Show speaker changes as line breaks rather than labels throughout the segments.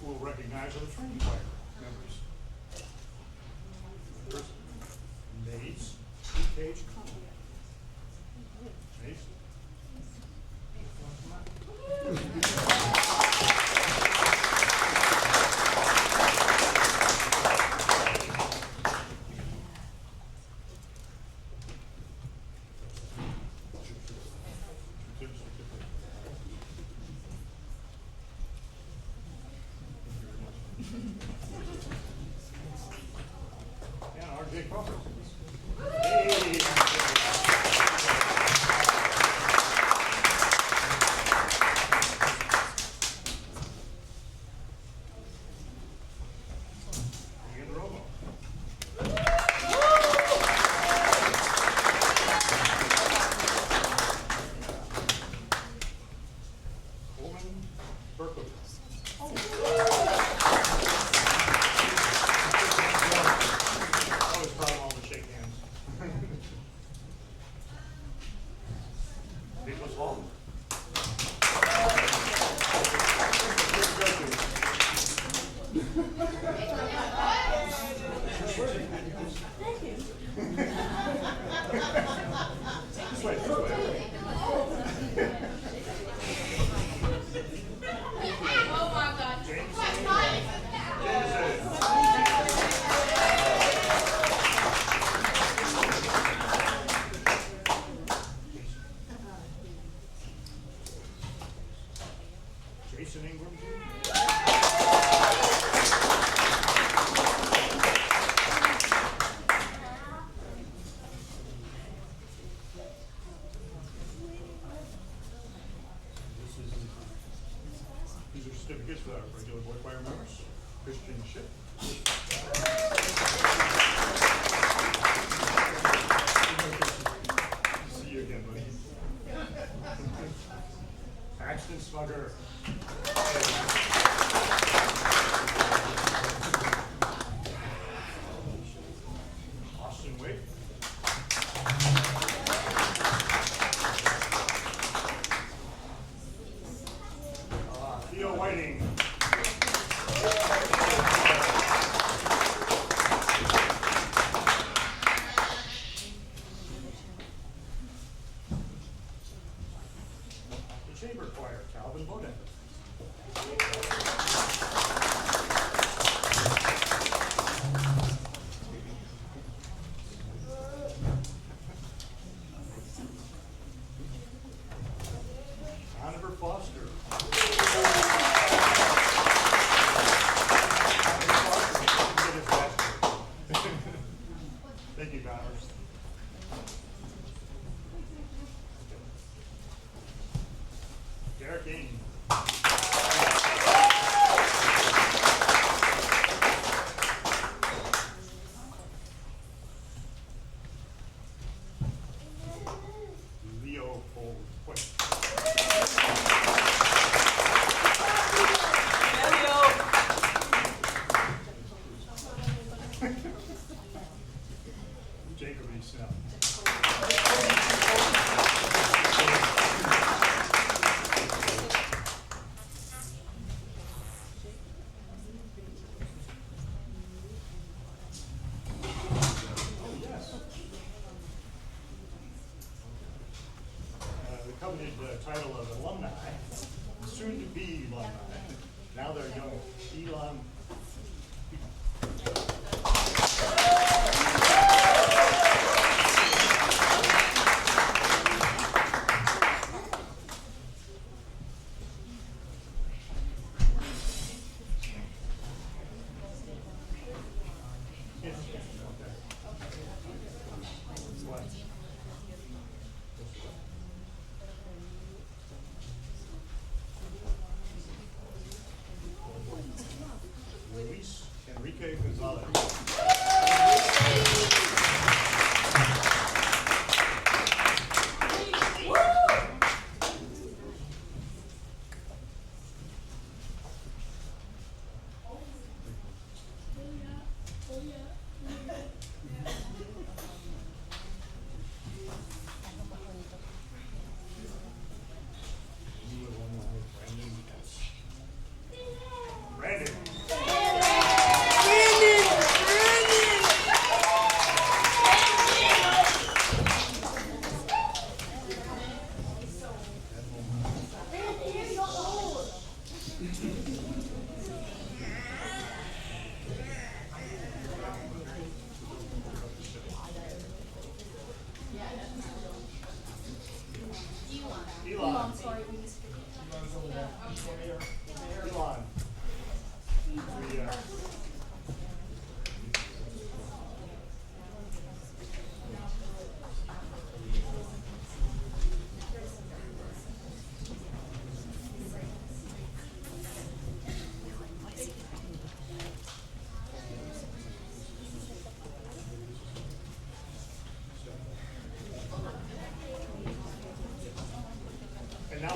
who will recognize our training choir members. First, Mace Cage Conley. Mace. And R.J. Crawford. Hey. Ian Romo. Coleman Berkowitz. Always proud of all to shake hands. Nicholas Hall. This way, this way.
Oh my God.
Jason Ingram Jr. These are certificates for our regular board choir members. Christian Ship. See you again, buddy. Axton Smugger. Austin Wade. Theo Whiting. The Chamber Choir, Calvin Bowden. Oliver Foster. Thank you, Connors. Derek Aiden. Leo Holt. Jacob E. Snell. Oh, yes. The coveted title of alumni, soon to be alumni. Now they're young. Elon.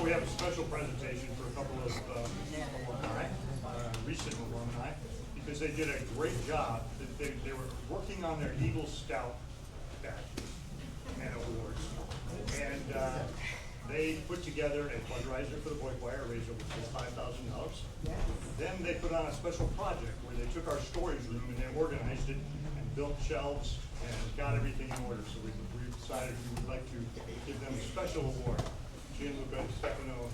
now we have a special presentation for a couple of alumni, recent alumni, because they did a great job. They were working on their Eagle Scout badges and awards. And they put together a fundraiser for the Boy Choir, raised over $5,000. Then they put on a special project where they took our storage room and they organized it and built shelves and got everything in order. So we decided we would like to give them a special award. Gianluca Stefano.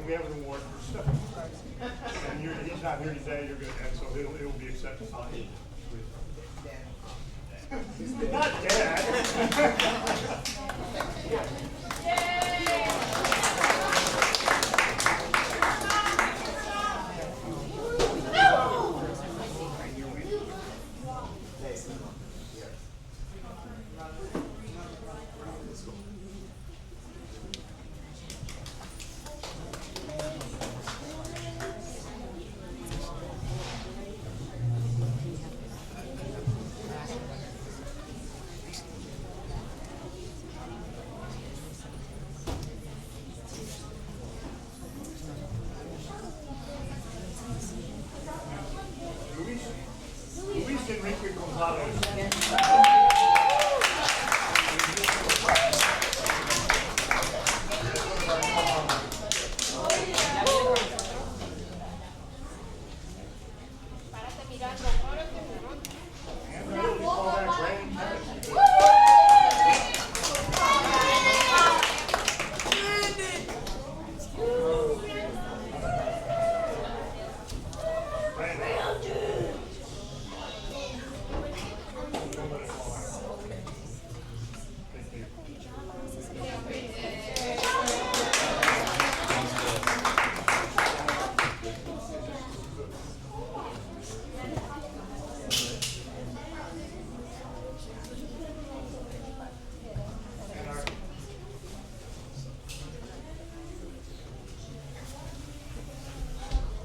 We have an award for Stefano. And he's not here today, you're good, and so it will be accepted by him. Not Dad. Luis Enrique Gonzalez.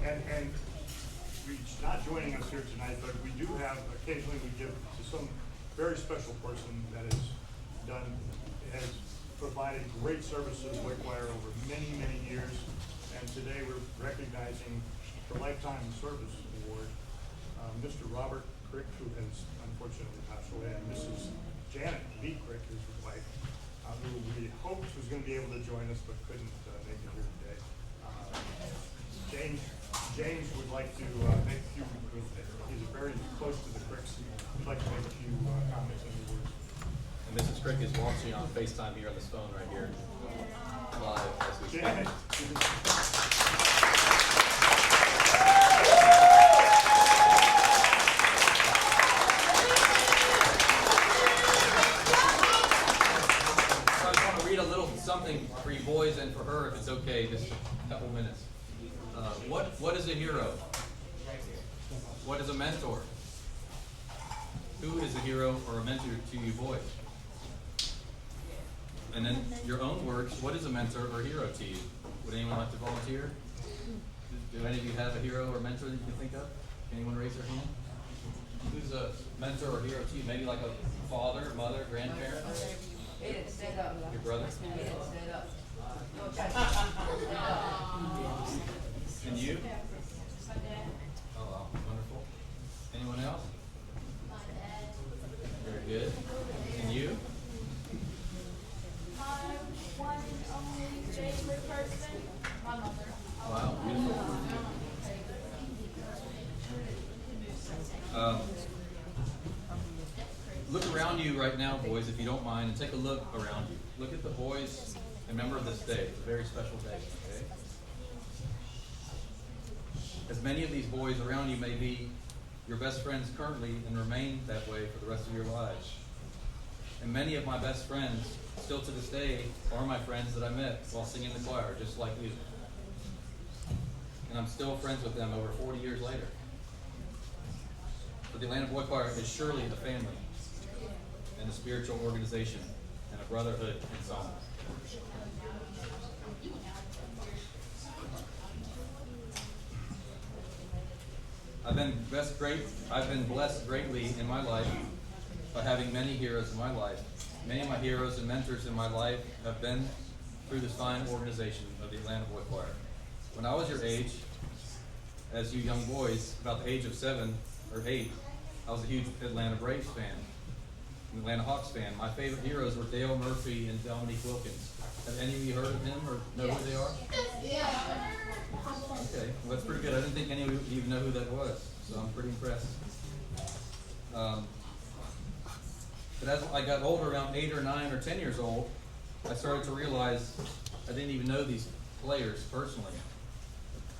And he's not joining us here tonight, but we do have, occasionally we give to some very special person that has provided great service to the Boy Choir over many, many years. And today we're recognizing the Lifetime Service Award, Mr. Robert Crick, who has unfortunately passed away, and Mrs. Janet B. Crick, his wife, who we hoped was going to be able to join us but couldn't make it here today. James would like to make a few, he's very close to the Cricks, would like to make a few comments and words.
And Mrs. Crick is watching on FaceTime here on this phone right here, live as we
Janet.
So I just want to read a little something for you boys and for her, if it's okay, just a couple minutes. What is a hero? What is a mentor? Who is a hero or a mentor to you boys? And then your own words, what is a mentor or hero to you? Would anyone like to volunteer? Do any of you have a hero or mentor that you can think of? Can anyone raise their hand? Who's a mentor or hero to you? Maybe like a father, mother, grandparent?
Stand up.
Your brother?
Stand up.
And you? Oh, wow, wonderful. Anyone else? Very good. And you?
One and only favorite person, my mother.
Wow, beautiful. Look around you right now, boys, if you don't mind, and take a look around you. Look at the boys and remember this day. It's a very special day, okay? As many of these boys around you may be your best friends currently and remain that way for the rest of your lives. And many of my best friends, still to this day, are my friends that I met while singing the choir, just like you. And I'm still friends with them over 40 years later. But the Atlanta Boy Choir is surely a family and a spiritual organization and a brotherhood in song. I've been blessed greatly in my life by having many heroes in my life. Many of my heroes and mentors in my life have been through this fine organization of the Atlanta Boy Choir. When I was your age, as you young boys, about the age of 7 or 8, I was a huge Atlanta Braves fan, an Atlanta Hawks fan. My favorite heroes were Dale Murphy and Dominique Wilkins. Have any of you heard of him or know who they are?
Yeah.
Okay, well that's pretty good. I didn't think any of you even know who that was, so I'm pretty impressed. But as I got older, around 8 or 9 or 10 years old, I started to realize I didn't even know these players personally.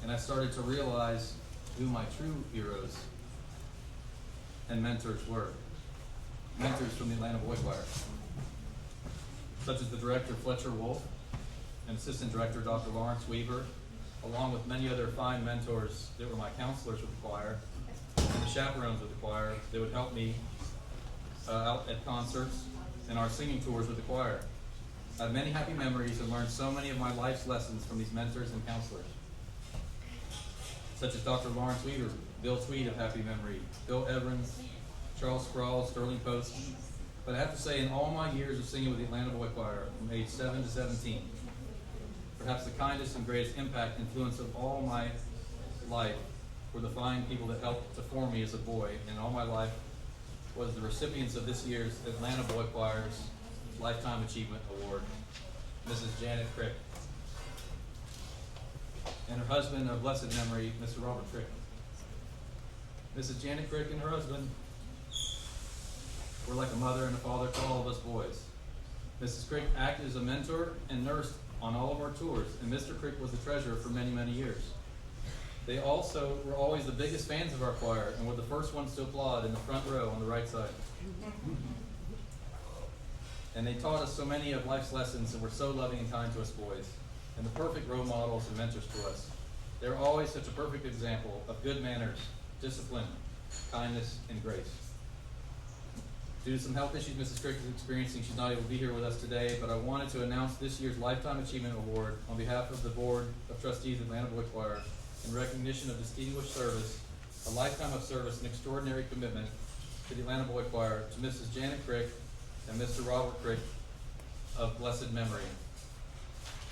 And I started to realize who my true heroes and mentors were. Mentors from the Atlanta Boy Choir, such as the director Fletcher Wolf and assistant director Dr. Lawrence Weaver, along with many other fine mentors that were my counselors with the choir and the chaperones with the choir that would help me out at concerts and our singing tours with the choir. I have many happy memories and learned so many of my life's lessons from these mentors and counselors, such as Dr. Lawrence Weaver, Bill Tweed of happy memory, Bill Evans, Charles Sproul, Sterling Post. But I have to say, in all my years of singing with the Atlanta Boy Choir, from age 7 to 17, perhaps the kindest and greatest impact influence of all my life were the fine people that helped to form me as a boy, and all my life was the recipients of this year's Atlanta Boy Choir's Lifetime Achievement Award, Mrs. Janet Crick, and her husband of blessed memory, Mr. Robert Crick. Mrs. Janet Crick and her husband were like a mother and a father to all of us boys. Mrs. Crick acted as a mentor and nurse on all of our tours, and Mr. Crick was the treasurer for many, many years. They also were always the biggest fans of our choir and were the first ones to applaud in the front row on the right side. And they taught us so many of life's lessons and were so loving and kind to us boys, and the perfect role models and mentors to us. They were always such a perfect example of good manners, discipline, kindness, and grace. Due to some health issues Mrs. Crick is experiencing, she's not able to be here with us today, but I wanted to announce this year's Lifetime Achievement Award on behalf of the Board of Trustees of Atlanta Boy Choir in recognition of distinguished service, a lifetime of service, and extraordinary commitment to the Atlanta Boy Choir, to Mrs. Janet Crick and Mr. Robert Crick of blessed memory.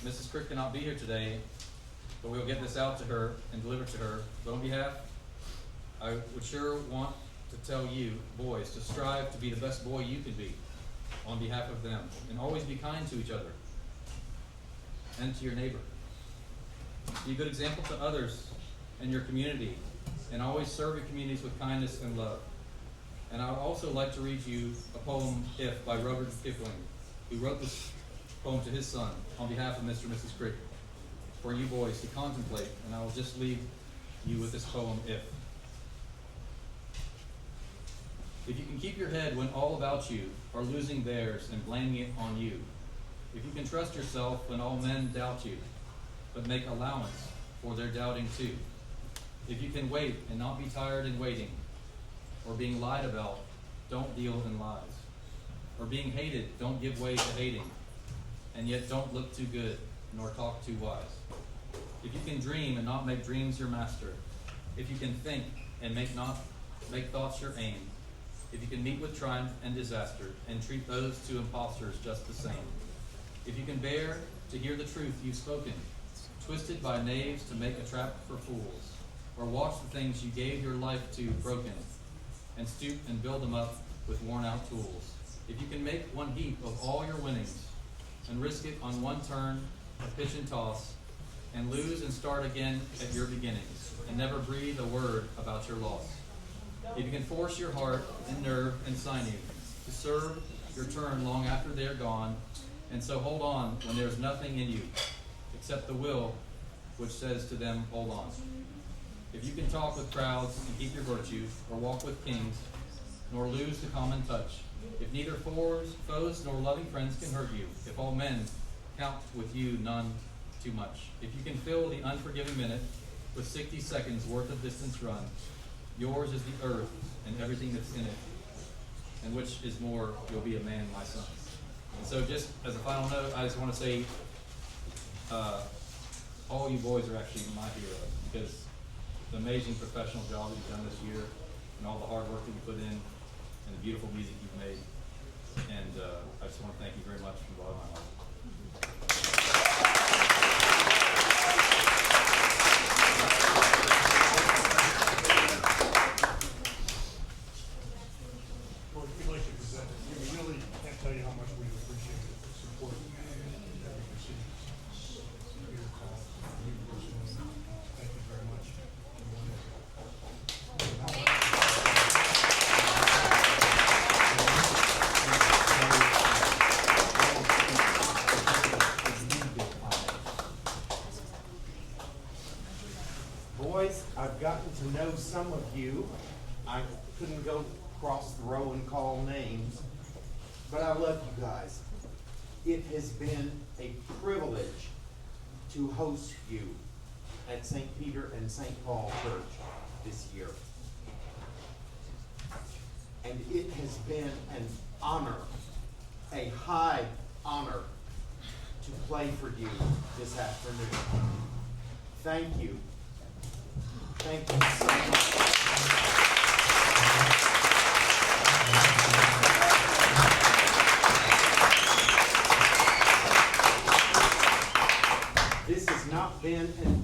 Mrs. Crick cannot be here today, but we'll get this out to her and deliver to her. But on behalf, I would sure want to tell you, boys, to strive to be the best boy you can be on behalf of them, and always be kind to each other and to your neighbor. Be a good example to others in your community, and always serve your communities with kindness and love. And I would also like to read you a poem, If, by Rudyard Kipling, who wrote this poem to his son on behalf of Mr. and Mrs. Crick, for you boys to contemplate, and I will just leave you with this poem, If. If you can keep your head when all about you are losing theirs and blaming it on you, if you can trust yourself when all men doubt you, but make allowance for their doubting too, if you can wait and not be tired in waiting, or being lied about, don't deal in lies, or being hated, don't give way to hating, and yet don't look too good nor talk too wise. If you can dream and not make dreams your master, if you can think and make thoughts your aim, if you can meet with triumph and disaster and treat those two impostors just the same, if you can bear to hear the truth you've spoken, twisted by knaves to make a trap for fools, or watch the things you gave your life to broken, and stoop and build them up with worn-out tools. If you can make one heap of all your winnings, and risk it on one turn of pitch and toss, and lose and start again at your beginnings, and never breathe a word about your loss. If you can force your heart and nerve and sinew to serve your turn long after they are gone, and so hold on when there is nothing in you except the will which says to them, hold on. If you can talk with crowds and keep your virtue, or walk with kings, nor lose the common touch, if neither foes nor loving friends can hurt you, if all men count with you none too much, if you can fill the unforgiving minute with 60 seconds worth of distance run, yours is the earth and everything that's in it, and which is more, you'll be a man, my son. And so just as a final note, I just want to say, all you boys are actually my heroes, because the amazing professional job that you've done this year, and all the hard work that you put in, and the beautiful music you've made. And I just want to thank you very much from the bottom of my heart.
Well, we'd like to present it. We really can't tell you how much we appreciate the support that we receive. Your call, you personally, thank you very much.
Boys, I've gotten to know some of you. I couldn't go across the row and call names, but I love you guys. It has been a privilege to host you at St. Peter and St. Paul Church this year. And it has been an honor, a high honor, to play for you this afternoon. Thank you. Thank you so much. This has not been an